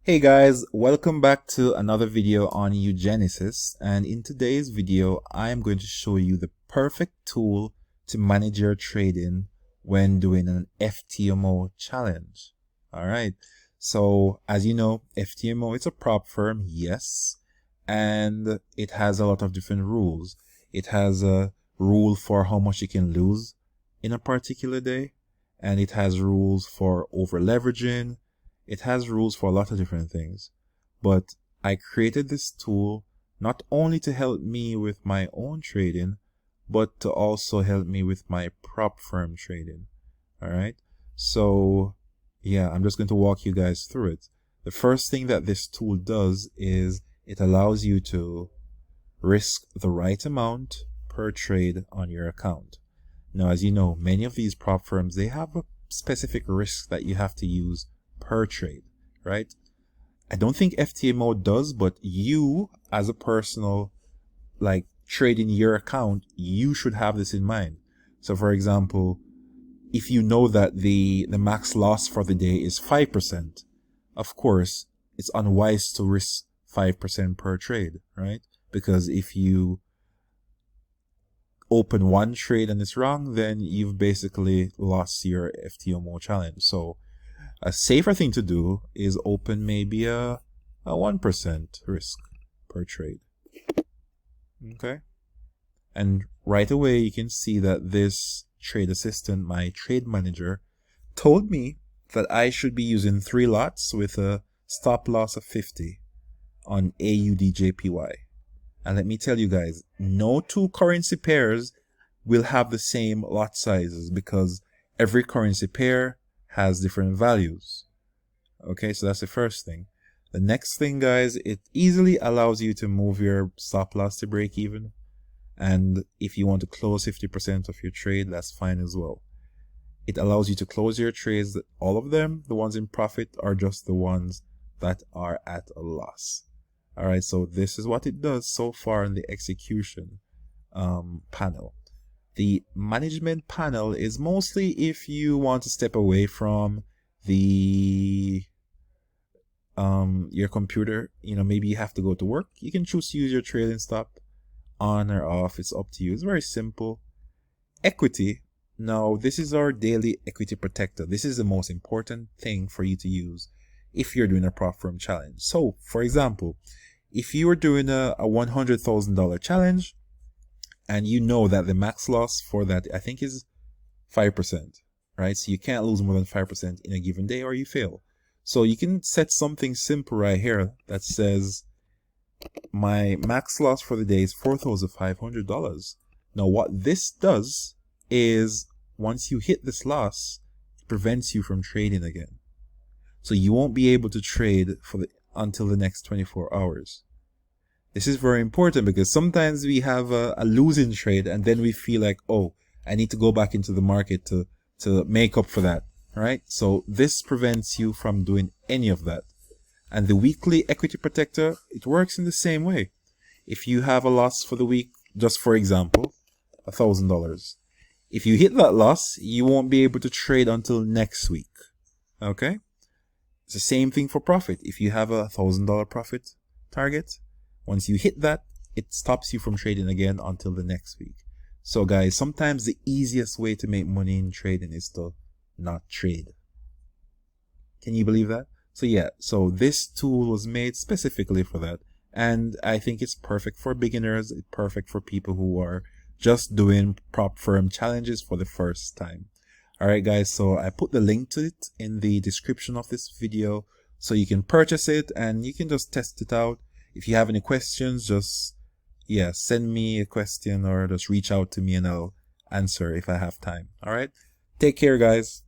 Hey guys, welcome back to another video on uGenesys, and in today's video I am going to show you the perfect tool to manage your trading when doing an FTMO challenge. Alright, so as you know, FTMO is a prop firm, yes, and it has a lot of different rules. It has a rule for how much you can lose in a particular day, and it has rules for over leveraging. It has rules for a lot of different things, but I created this tool not only to help me with my own trading, but to also help me with my prop firm trading. All right. So yeah, I'm just going to walk you guys through it. The first thing that this tool does is it allows you to risk the right amount per trade on your account. Now, as you know, many of these prop firms, they have a specific risk that you have to use per trade, right? I don't think FTMO does, but you as a personal, like trading your account, you should have this in mind. So for example, if you know that the max loss for the day is 5%, of course, it's unwise to risk 5% per trade, right? Because if you open one trade and it's wrong, then you've basically lost your FTMO challenge. So a safer thing to do is open maybe a 1% risk per trade. Okay. And right away you can see that this trade assistant, my trade manager, told me that I should be using 3 lots with a stop loss of 50 on AUDJPY. And let me tell you guys, no two currency pairs will have the same lot sizes because every currency pair has different values. Okay, so that's the first thing. The next thing, guys, it easily allows you to move your stop loss to break even. And if you want to close 50% of your trade, that's fine as well. It allows you to close your trades, all of them, the ones in profit, are just the ones that are at a loss. All right, so this is what it does so far in the execution panel. The management panel is mostly if you want to step away from the your computer, maybe you have to go to work. You can choose to use your trading stop on or off. It's up to you. It's very simple. Equity. Now, this is our daily equity protector. This is the most important thing for you to use if you're doing a prop firm challenge. So, for example, if you are doing a $100,000 challenge and you know that the max loss for that, I think, is 5%, right? So you can't lose more than 5% in a given day or you fail. So you can set something simple right here that says my max loss for the day is $4,500. Now what this does is once you hit this loss, it prevents you from trading again. So you won't be able to trade until the next 24 hours. This is very important because sometimes we have a losing trade and then we feel like, oh, I need to go back into the market to make up for that, right? So this prevents you from doing any of that. And the weekly equity protector, it works in the same way. If you have a loss for the week, just for example, $1,000. If you hit that loss, you won't be able to trade until next week. Okay? It's the same thing for profit. If you have a $1,000 profit target, once you hit that, it stops you from trading again until the next week. So guys, sometimes the easiest way to make money in trading is to not trade. Can you believe that? So yeah, so this tool was made specifically for that. And I think it's perfect for beginners. It's perfect for people who are just doing prop firm challenges for the first time. All right, guys, so I put the link to it in the description of this video so you can purchase it and you can just test it out. If you have any questions, just send me a question or just reach out to me and I'll answer if I have time. All right. Take care, guys.